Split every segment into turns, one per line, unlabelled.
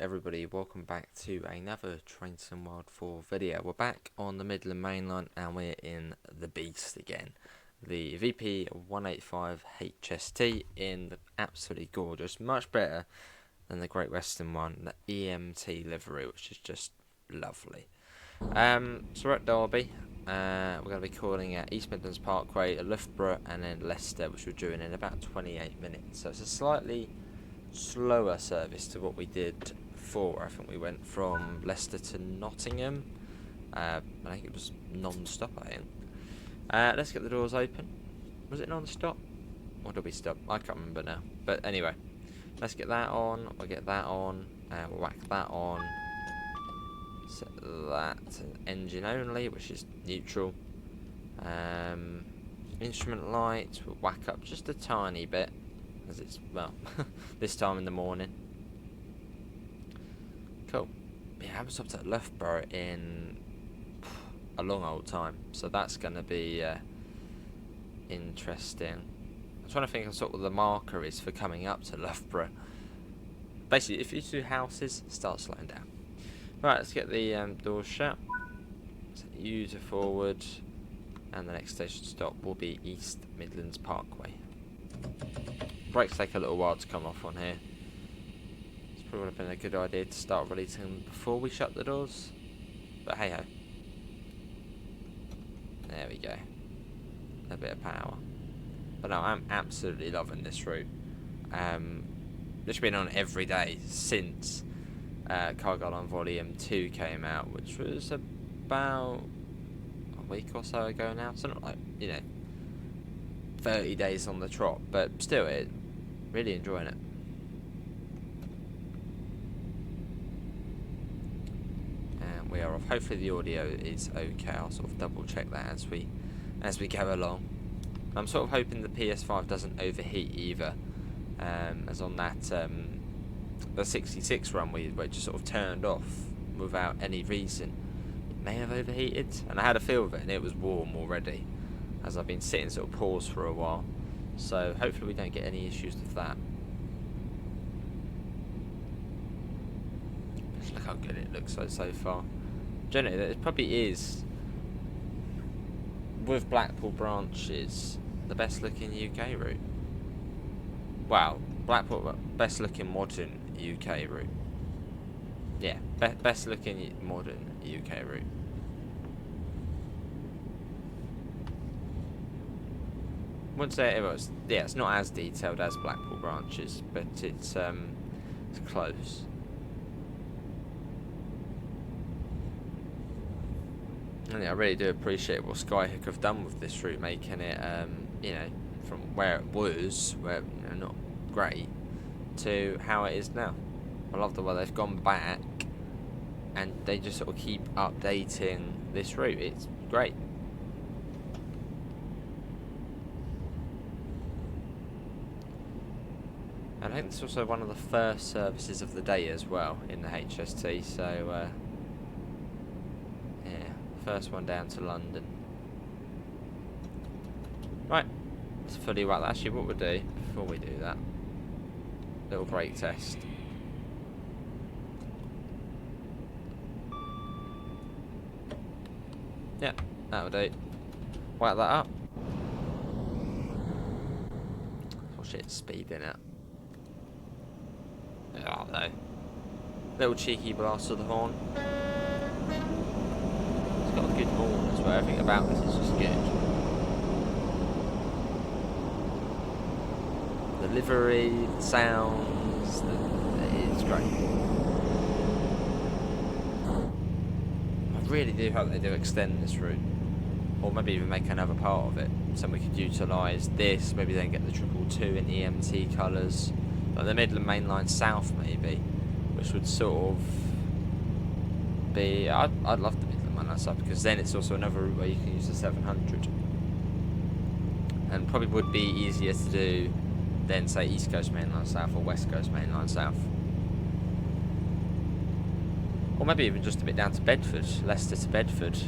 everybody, welcome back to another Train Sim World 4 video. We're back on the Midland Mainline and we're in the Beast again. The VP 185 HST in the absolutely gorgeous, much better than the Great Western one, the EMT livery, which is just lovely. So we're at Derby. We're going to be calling at East Midlands Parkway, Loughborough and then Leicester, which we're doing in about 28 minutes. So it's a slightly slower service to what we did before. I think we went from Leicester to Nottingham. I think it was non-stop, I think. Let's get the doors open. Was it non-stop? Or did we stop? I can't remember now. But anyway, let's get that on. We'll get that on. We'll whack that on. Set that to engine only, which is neutral. Instrument light, we'll whack up just a tiny bit, as it's, well, this time in the morning. Cool. Yeah, I haven't stopped at Loughborough in a long old time, so that's going to be interesting. I'm trying to think of sort of the marker is for coming up to Loughborough. Basically, if you do houses, start slowing down. Right, let's get the doors shut. Set U to forward, and the next station stop will be East Midlands Parkway. Brakes take a little while to come off on here. It's probably would have been a good idea to start releasing them before we shut the doors, but hey ho. There we go. A bit of power. But no, I'm absolutely loving this route. It's been on every day since Cargo Line Volume 2 came out, which was about a week or so ago now. So not like, 30 days on the trot, but still, really enjoying it. And we are off. Hopefully the audio is okay. I'll sort of double check that as we go along. I'm sort of hoping the PS5 doesn't overheat either, as on that the 66 run where it just sort of turned off without any reason. It may have overheated, and I had a feel of it, and it was warm already, as I've been sitting sort of paused for a while. So hopefully we don't get any issues with that. Just look how good it looks so far. Generally, it probably is, with Blackpool branches, the best looking UK route. Wow, Blackpool, best looking modern UK route. Yeah, best looking modern UK route. Wouldn't say it was. Yeah, it's not as detailed as Blackpool branches, but it's close. And yeah, I really do appreciate what Skyhook have done with this route, making it, from where it was, where not great, to how it is now. I love the way they've gone back, and they just sort of keep updating this route. It's great. And I think it's also one of the first services of the day as well in the HST, so yeah, first one down to London. Right, let's fully whack that. Actually, what we'll do before we do that, little brake test. Yeah, that'll do. Whack that up. Oh shit, speeding it. Oh no. Little cheeky blast of the horn. It's got a good horn as well. Everything about this is just good. The livery, the sounds, it's great. I really do hope they do extend this route, or maybe even make another part of it, so we could utilise this, maybe then get the 222 in EMT colours, like the Midland Mainline South maybe, which would sort of be, I'd love the Midland Mainline South, because then it's also another route where you can use the 700, and probably would be easier to do than say East Coast Mainline South or West Coast Mainline South. Or maybe even just a bit down to Bedford, Leicester to Bedford.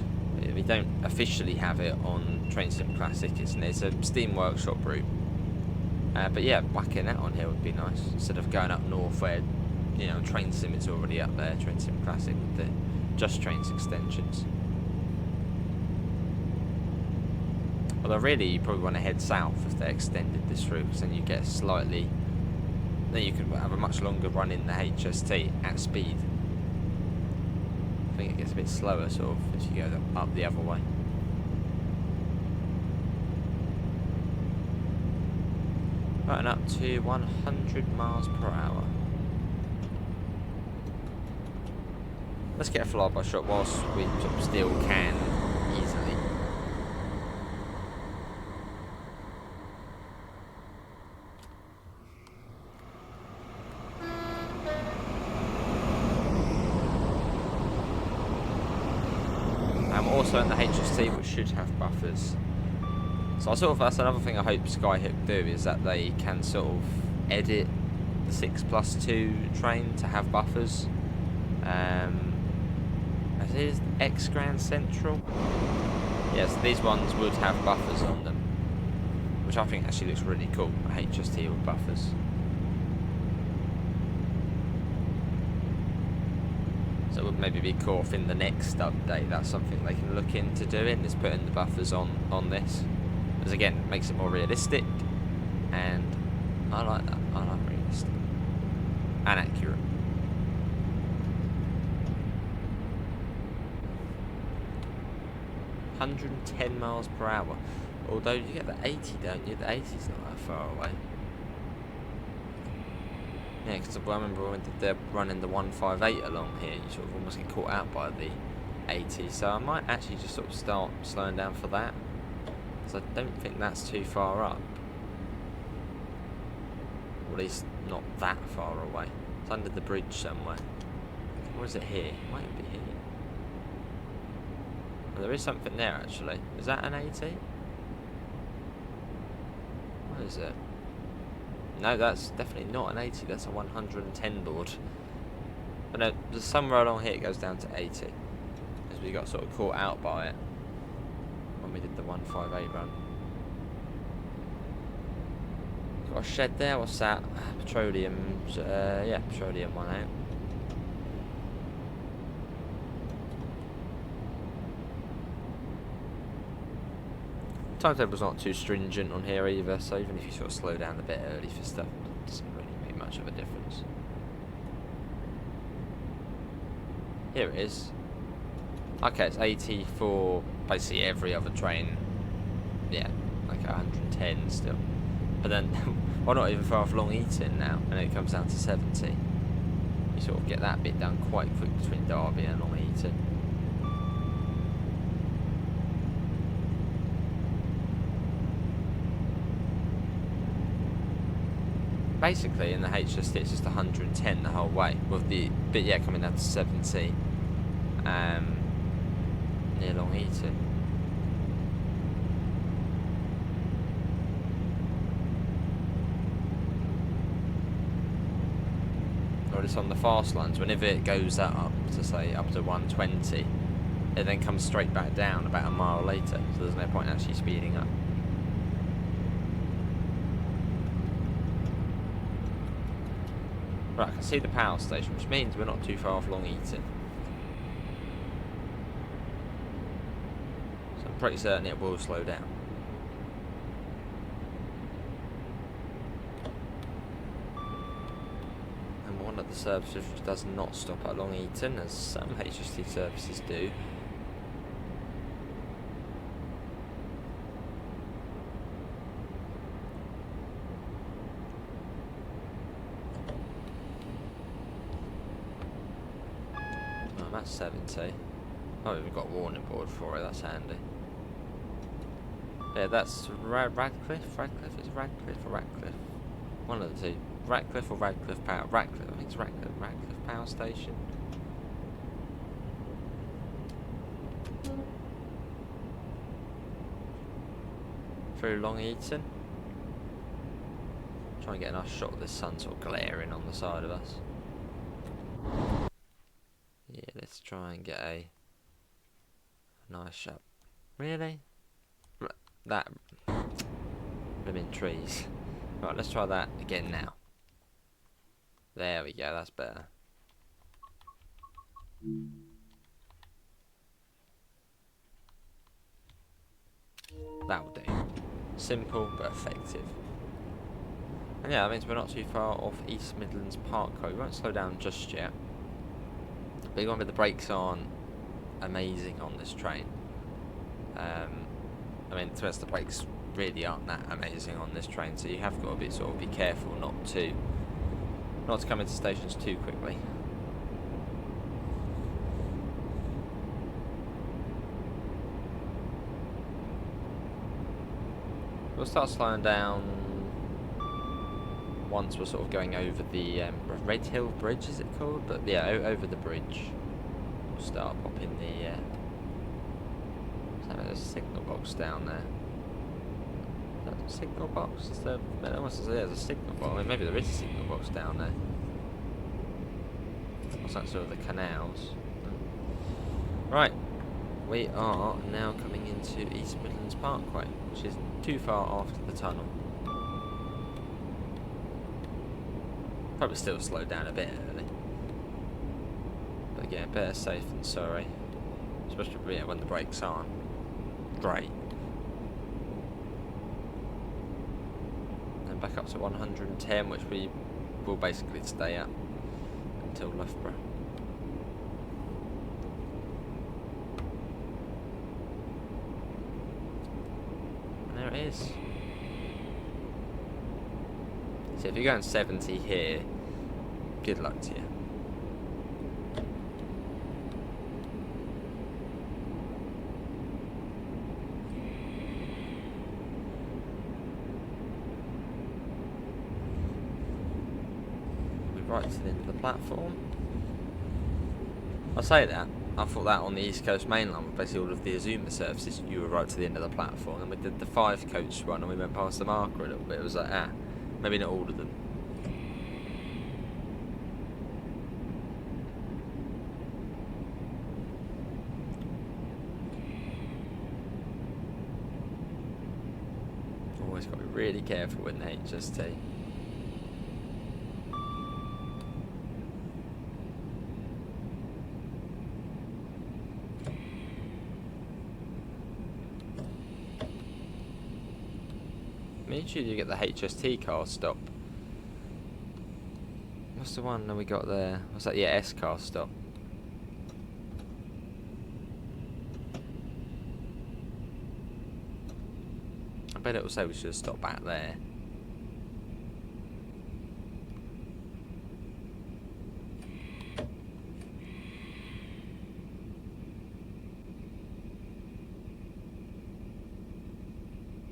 We don't officially have it on Train Sim Classic, it's a Steam Workshop route. But yeah, whacking that on here would be nice, instead of going up north where you know, Train Sim is already up there. Train Sim Classic with the Just Trains extensions. Although really, you probably want to head south if they extended this route, because then you get slightly. Then you could have a much longer run in the HST at speed. I think it gets a bit slower, sort of, as you go up the other way. Right, and up to 100 miles per hour. Let's get a flyby shot whilst we sort of still can easily. Also in the HST, which should have buffers. So that's another thing I hope Skyhook do, is that they can sort of edit the 6+2 train to have buffers. As is X Grand Central. Yes, these ones would have buffers on them, which I think actually looks really cool. A HST with buffers. So it would maybe be cool if in the next update that's something they can look into doing, is putting the buffers on this. Because again, it makes it more realistic, and I like that. I like realistic and accurate. (110 miles per hour). Although you get the 80, don't you? The 80's not that far away. Yeah, because I remember when they're running the 158 along here, you sort of almost get caught out by the 80. So I might actually just sort of start slowing down for that, because I don't think that's too far up. Or at least not that far away. It's under the bridge somewhere. Or is it here? It might be here. Well, there is something there actually. Is that an 80? What is it? No, that's definitely not an 80, that's a 110 board. But no, there's somewhere along here it goes down to 80. Because we got sort of caught out by it when we did the 158 run. Got a shed there, what's that? Petroleum, yeah, petroleum one out. Timetable's not too stringent on here either, so even if you sort of slow down a bit early for stuff, it doesn't really make much of a difference. Here it is. Okay, it's 80 for basically every other train. Yeah, like 110 still. But then, we're not even far off Long Eaton now, and it comes down to 70. You sort of get that bit done quite quick between Derby and Long Eaton. Basically, in the HST, it's just 110 the whole way, with the bit coming down to 70 near Long Eaton. Or it's on the fast lines. Whenever it goes up to say up to 120, it then comes straight back down about a mile later. So there's no point actually speeding up. Right, I can see the power station, which means we're not too far off Long Eaton. So I'm pretty certain it will slow down. And one of the services which does not stop at Long Eaton, as some HST services do. That's 70. Oh, we've got a warning board for it, that's handy. Yeah, that's Radcliffe? Radcliffe? Is it Radcliffe or Radcliffe? One of the two. Radcliffe or Radcliffe Power? Radcliffe, I think it's Radcliffe. Radcliffe Power Station. Through Long Eaton. Try and get a nice shot of the sun sort of glaring on the side of us. Yeah, let's try and get a nice shot. Really? That. Blooming trees. Right, let's try that again now. There we go, that's better. That'll do. Simple but effective. And yeah, that means we're not too far off East Midlands Parkway. We won't slow down just yet. But you want to the brakes aren't amazing on this train. I mean, to be honest, the brakes really aren't that amazing on this train, so you have got to be careful not to come into stations too quickly. We'll start slowing down once we're sort of going over the Red Hill Bridge, is it called? But yeah, over the bridge. We'll start popping the there's a signal box down there. Is that a signal box? Is there, there's a signal box. I mean, maybe there is a signal box down there. What's that sort of the canals? Right, we are now coming into East Midlands Parkway, which isn't too far after the tunnel. Probably still slow down a bit early. But again, better safe than sorry. Especially when the brakes aren't great. Then back up to 110, which we will basically stay at until Loughborough. And there it is. So if you're going 70 here, good luck to you. We're right to the end of the platform. I say that, I thought that on the East Coast Mainline, with basically all of the Azuma services, you were right to the end of the platform. And we did the 5 coach one and we went past the marker a little bit. It was like, maybe not all of them. Always got to be really careful with the HST. Make sure you get the HST car stop. What's the one that we got there? What's that? Yeah, S car stop. I bet it will say we should stop back there.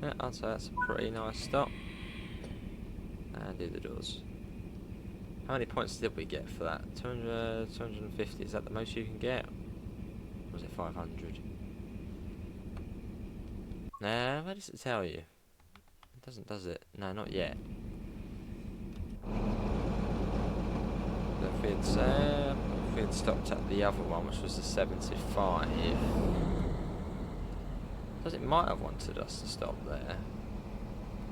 Yeah, I'd say that's a pretty nice stop. And do the doors. How many points did we get for that? 200, 250, is that the most you can get? Or was it 500? Nah, where does it tell you? It doesn't, does it? No, not yet. But if we had stopped at the other one, which was the 75, it might have wanted us to stop there.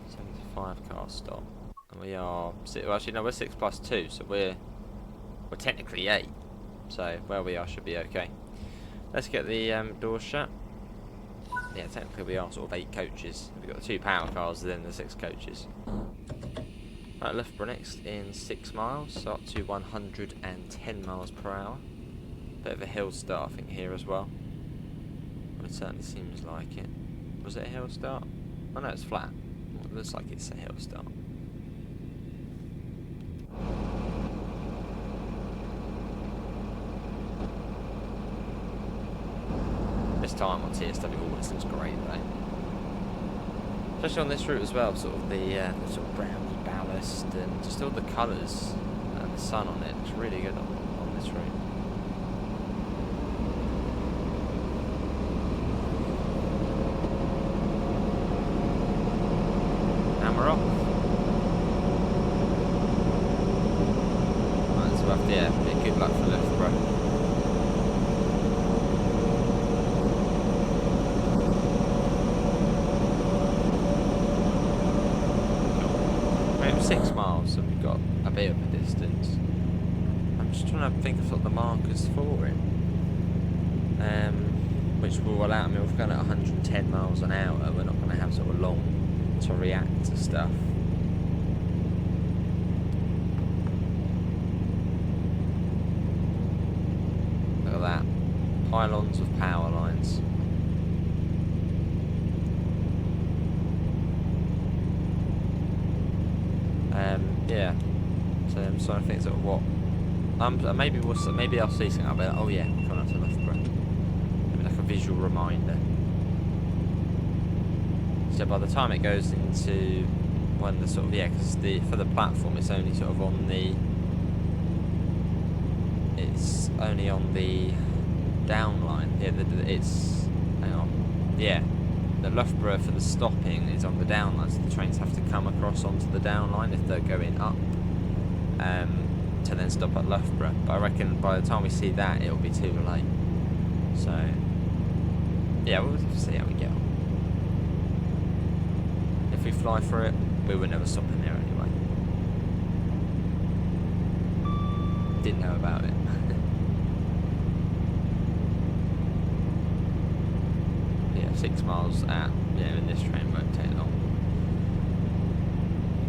75 car stop. And we are, well, actually no, we're 6 plus 2, so we're technically 8. So where we are should be okay. Let's get the doors shut. Yeah, technically we are sort of 8 coaches. We've got the 2 power cars and then the 6 coaches. Right, Loughborough next in 6 miles, so up to 110 miles per hour. Bit of a hill start I think here as well. It certainly seems like it. Was it a hill start? Oh no, it's flat. It looks like it's a hill start. This time on TSW always looks great though. Especially on this route as well, sort of the sort of browny ballast and just all the colours and the sun on it. It's really good on this route. And we're off. Right, so after, yeah, good luck for Loughborough. Cool. We have 6 miles, so we've got a bit of a distance. just trying to think of sort of the markers for it, which will allow me. We're going at 110 miles an hour. We're not going to have sort of long to react to stuff. Look at that, pylons of power lines. Yeah. So I'm trying to think sort of what. Maybe I'll see something. I'll be like, oh yeah, coming up to Loughborough. Maybe like a visual reminder. So by the time it goes into when the sort of because for the platform it's only sort of on the. It's only on the down line. Yeah, it's hang on. Yeah. The Loughborough for the stopping is on the down line, so the trains have to come across onto the down line if they're going up, to then stop at Loughborough. But I reckon by the time we see that, it'll be too late. So, yeah, we'll see how we get on. If we fly through it, we would never stop in there anyway. Didn't know about it. Yeah, 6 miles out. Yeah, in this train won't take long.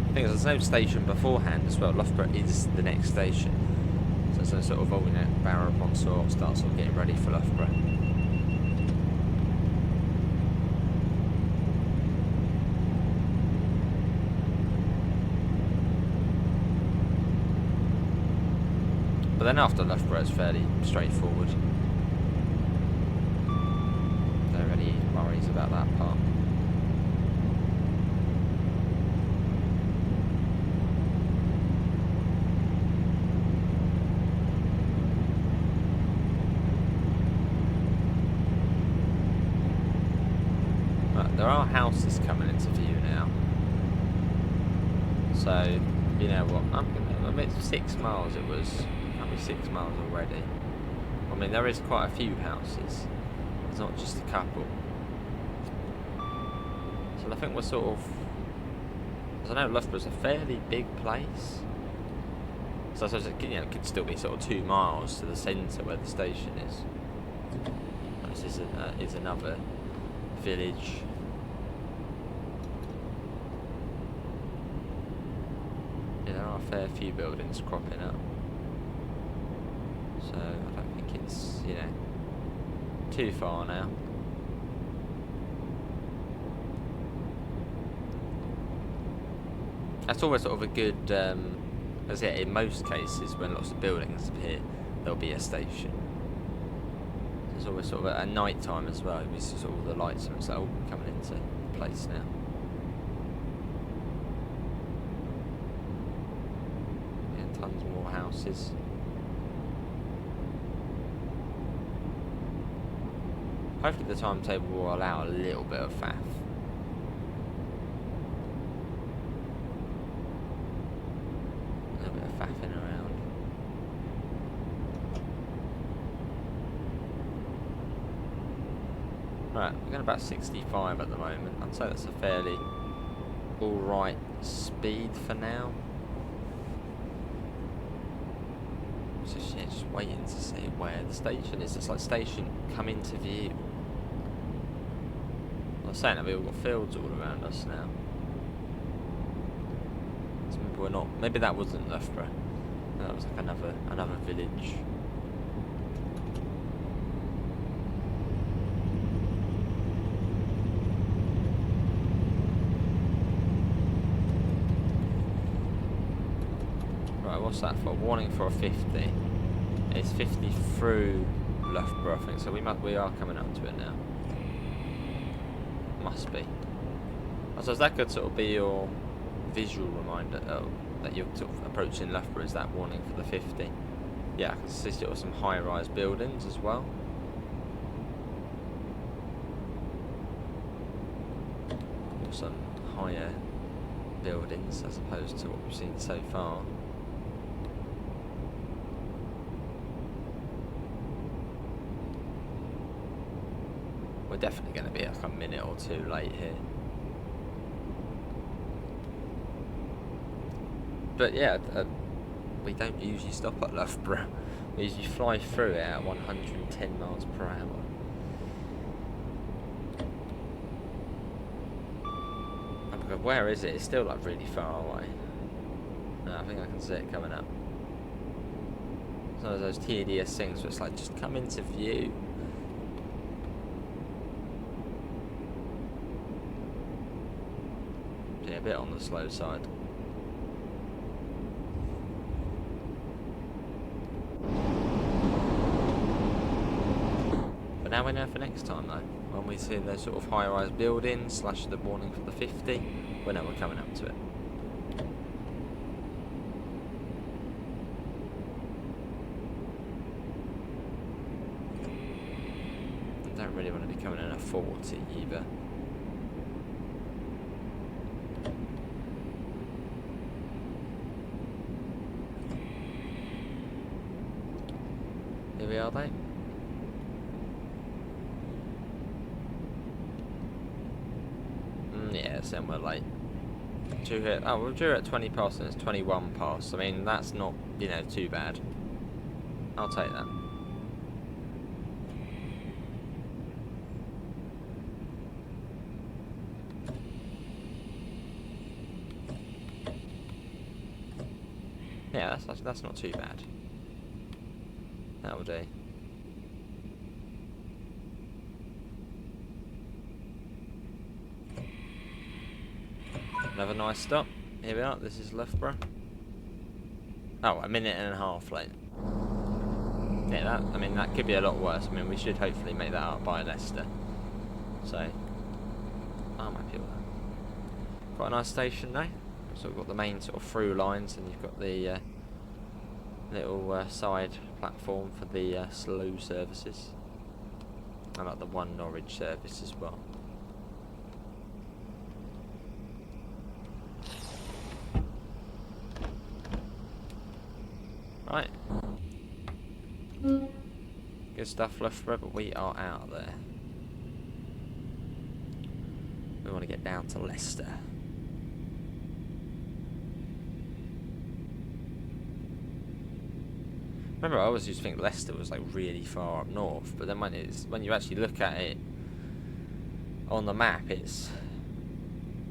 The thing is, there's no station beforehand as well. Loughborough is the next station, so it's a sort of Barrow upon Soar, start sort of getting ready for Loughborough. But then after Loughborough, it's fairly straightforward. Don't really worries about that part. Right, there are houses coming into view now. So, you know what? I mean, 6 miles it was. 6 miles already. I mean, there is quite a few houses. It's not just a couple. So I think we're sort of. Because I know Loughborough's a fairly big place. So I suppose it could still be sort of 2 miles to the centre where the station is. And this is another village. Yeah, there are a fair few buildings cropping up. So I don't think it's, too far now. That's always sort of a good, as in most cases when lots of buildings appear, there'll be a station. There's always sort of at night time as well, you see sort of all the lights and so coming into place now. Yeah, tons more houses. Hopefully the timetable will allow a little bit of faff. A little bit of faffing around. Right, we're going about 65 at the moment. I'd say that's a fairly alright speed for now. Just waiting to see where the station is. It's like station come into view. I was saying that we've got fields all around us now. So maybe we're not. Maybe that wasn't Loughborough. That was like another village. Right, what's that for? Warning for a 50. It's 50 through Loughborough, I think. So we are coming up to it now. Must be. I suppose that could sort of be your visual reminder that you're sort of approaching Loughborough, is that warning for the 50. Yeah, I can see sort of some high-rise buildings as well. Or some higher buildings as opposed to what we've seen so far. We're definitely going to be like a minute or two late here. But yeah, we don't usually stop at Loughborough. We usually fly through it at 110 miles per hour. Oh, where is it? It's still like really far away. No, I think I can see it coming up. It's one of those tedious things where it's like, just come into view. Yeah, a bit on the slow side. But now we know for next time though. When we see those sort of high-rise buildings / the warning for the 50, we know we're coming up to it. I don't really want to be coming in a 40 either. Here we are, though. Yeah, so we're late. We're due at 20 past and it's 21 past. I mean, that's not, you know, too bad. I'll take that. Yeah, that's not too bad. That'll do. Another nice stop. Here we are. This is Loughborough. Oh, a minute and a half late. Yeah, I mean, that could be a lot worse. I mean, we should hopefully make that up by Leicester. So, I'm happy with that. Quite a nice station though. So we've got the main sort of through lines, and you've got the little side platform for the slow services. And like the one Norwich service as well. Right. Good stuff, Loughborough, but we are out of there. We want to get down to Leicester. Remember, I always used to think Leicester was like really far up north, but then when you actually look at it on the map, it's,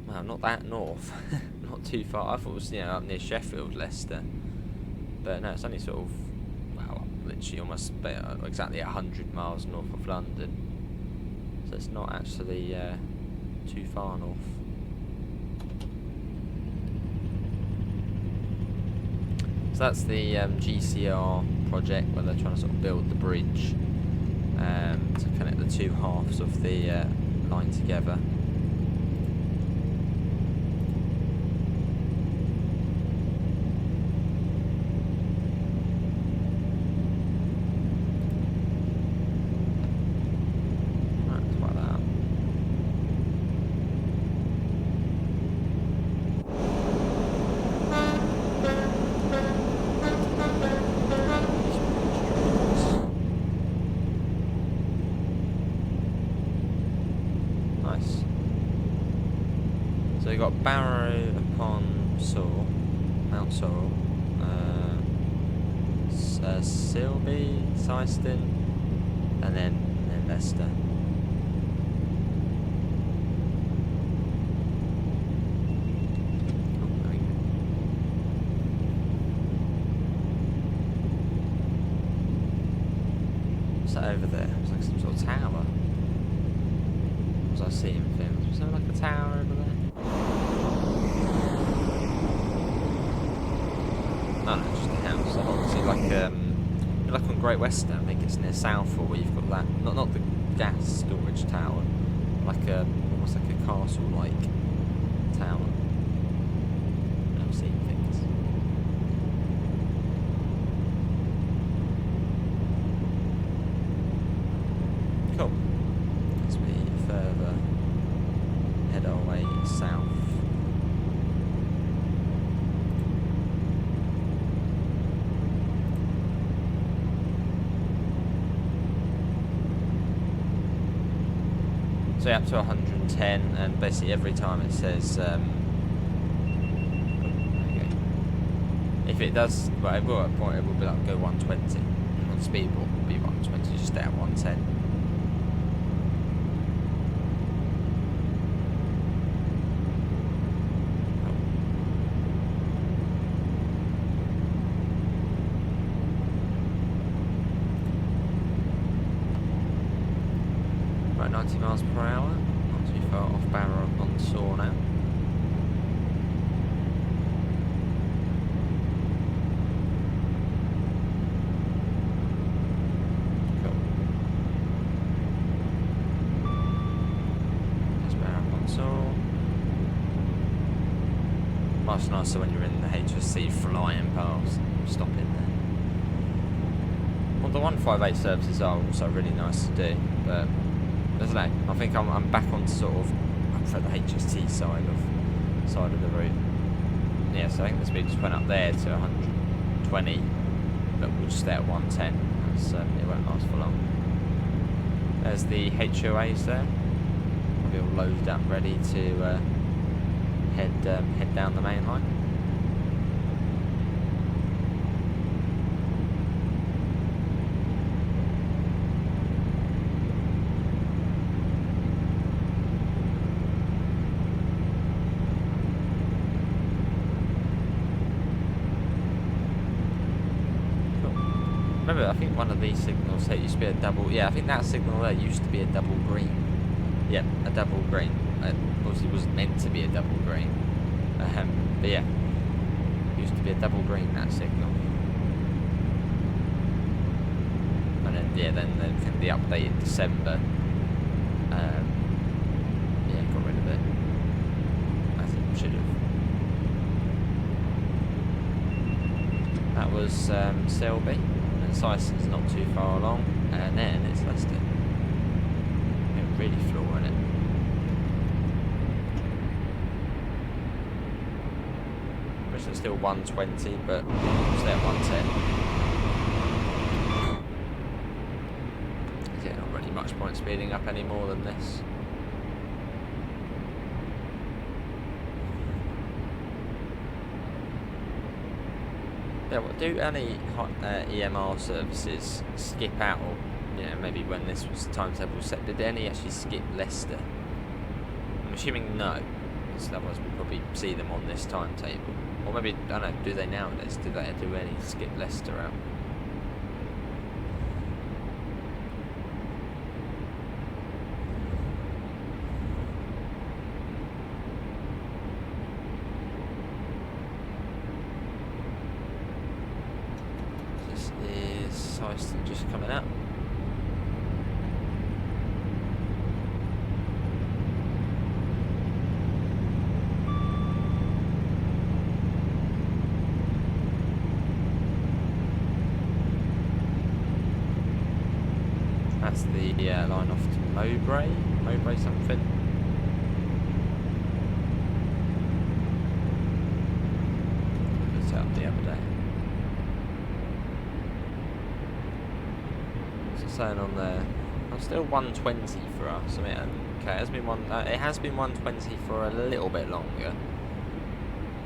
well, not that north, not too far. I thought it was, you know, up near Sheffield, Leicester, but no, it's only sort of, well, literally almost exactly 100 miles north of London, so it's not actually too far north. So that's the GCR project where they're trying to sort of build the bridge to connect the two halves of the line together. So we've got Barrow upon Sorrel, Mount Sorrel, Silby, Syston, and then Leicester. Oh, there we go. What's that over there? It's like some sort of tower. As I see in films. Was there like a tower over there? No, no, just a house. So obviously, like on Great Western, I think it's near Southall, where you've got that, not the gas storage tower, like almost like a castle-like tower. I've seen things. Cool. As we further head our way south. So up to 110, and basically every time it says, if it does, well, it will at a point, it will be like go 120. On speedboard, it will be 120, just stay at 110. Right, 90 miles per hour, not too far off Barrow on Saw now. Much nicer when you're in the HST flying past, stopping there. Well, the 158 services are also really nice to do, but I don't know. I think I'm back on sort of for the HST side of the route. Yeah, so I think the speed just went up there to 120, but we'll just stay at 110. That's, it won't last for long. There's the HOAs there. I'll be all loaded up, ready to head down the main line. Remember, I think one of these signals here used to be a double. Yeah, I think that signal there used to be a double green. Yep, a double green. Obviously, it wasn't meant to be a double green. But yeah, it used to be a double green, that signal. And then, yeah, then I think the update in December, yeah, got rid of it. I think we should have. That was Selby, and Syson's not too far along, and then it's Leicester. It really flooring it. It's still 120, but stay at 110. Yeah, not really much point speeding up any more than this. Yeah, well, do any EMR services skip out, or maybe when this was timetable set, did any actually skip Leicester? I'm assuming no, because otherwise we'd probably see them on this timetable. Or maybe, I don't know, do they nowadays? Do they do any skip Leicester out? This is Syston just coming out. That's the line off to Mowbray something. Looked it up the other day. What's it saying on there? I'm still 120 for us. I mean, okay, it has been 120 for a little bit longer,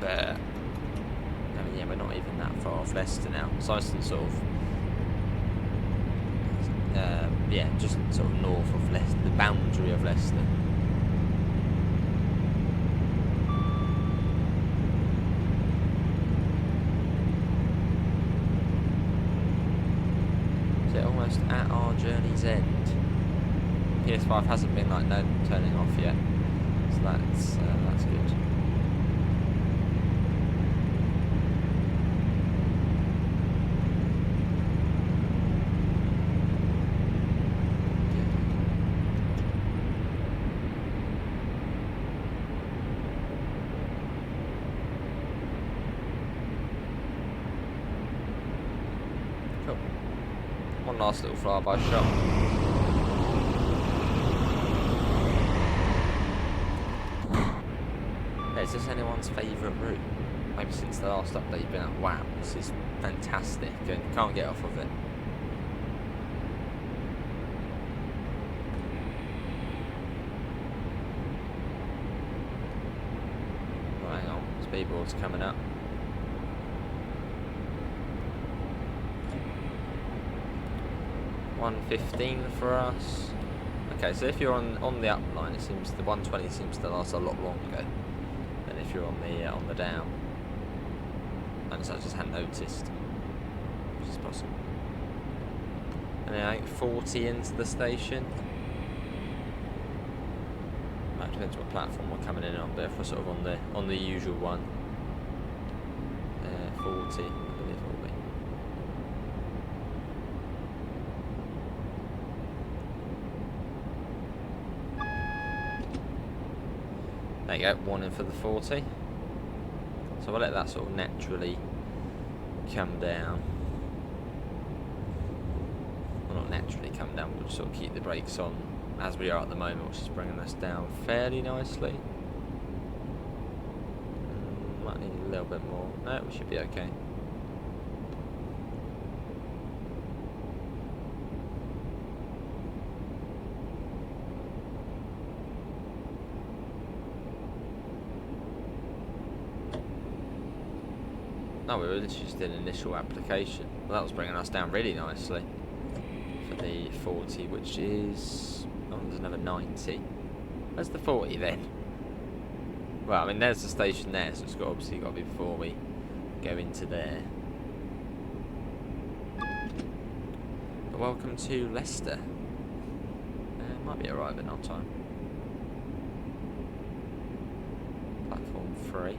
but I mean, yeah, we're not even that far off Leicester now. Syston sort of. Yeah, just sort of north of Leicester, the boundary of Leicester. Is it almost at our journey's end? PS5 hasn't been like no turning off yet, so that's good. One last little flyby shot. Yeah, is this anyone's favourite route? Maybe since the last update you've been like, wow, this is fantastic, and can't get off of it. Right, hang on, speedboard's coming up. 115 for us. Okay, so if you're on the up line, it seems the 120 seems to last a lot longer than if you're on the down. And so I just hadn't noticed, which is possible. And then I think 40 into the station. That depends what platform we're coming in on, but if we're sort of on the usual one, 40, I believe it will be. There you go, one in for the 40. So we'll let that sort of naturally come down. Well, not naturally come down, we'll just sort of keep the brakes on as we are at the moment, which is bringing us down fairly nicely. Might need a little bit more. No, we should be okay. No, we were literally just in initial application. Well, that was bringing us down really nicely for the 40, which is... oh, there's another 90. Where's the 40 then? Well, I mean, there's the station there, so it's obviously got to be before we go into there. But welcome to Leicester. Might be arriving on time. Platform 3.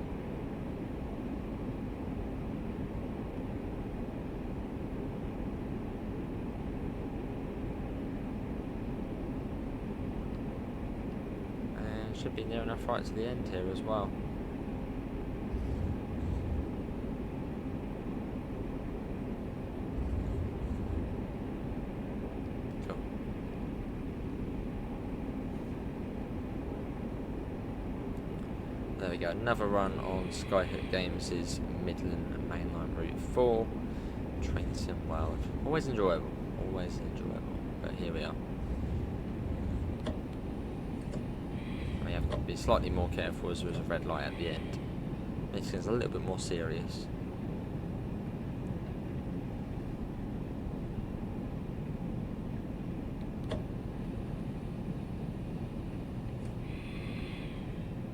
Should be near enough right to the end here as well. Cool. There we go, another run on Skyhook Games' Midland Mainline Route 4. Train sim world. Always enjoyable, but here we are. I've got to be slightly more careful as there's a red light at the end. Makes things a little bit more serious.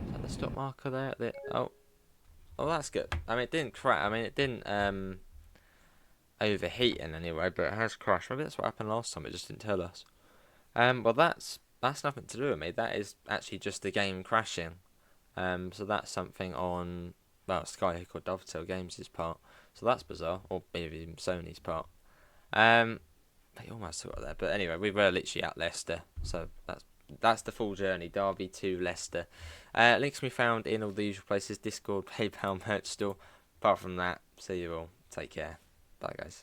Is that the stop marker there? Oh, that's good. I mean, it didn't crash. I mean, it didn't overheat in any way, but it has crashed. Maybe that's what happened last time. It just didn't tell us. Well, that's nothing to do with me. That is actually just the game crashing. So that's something on, well, Skyhook or Dovetail Games' part. So that's bizarre, or maybe even Sony's part. They almost got there. But anyway, we were literally at Leicester. So that's the full journey, Derby to Leicester. Links can be found in all the usual places: Discord, PayPal, merch store. Apart from that, see you all. Take care. Bye, guys.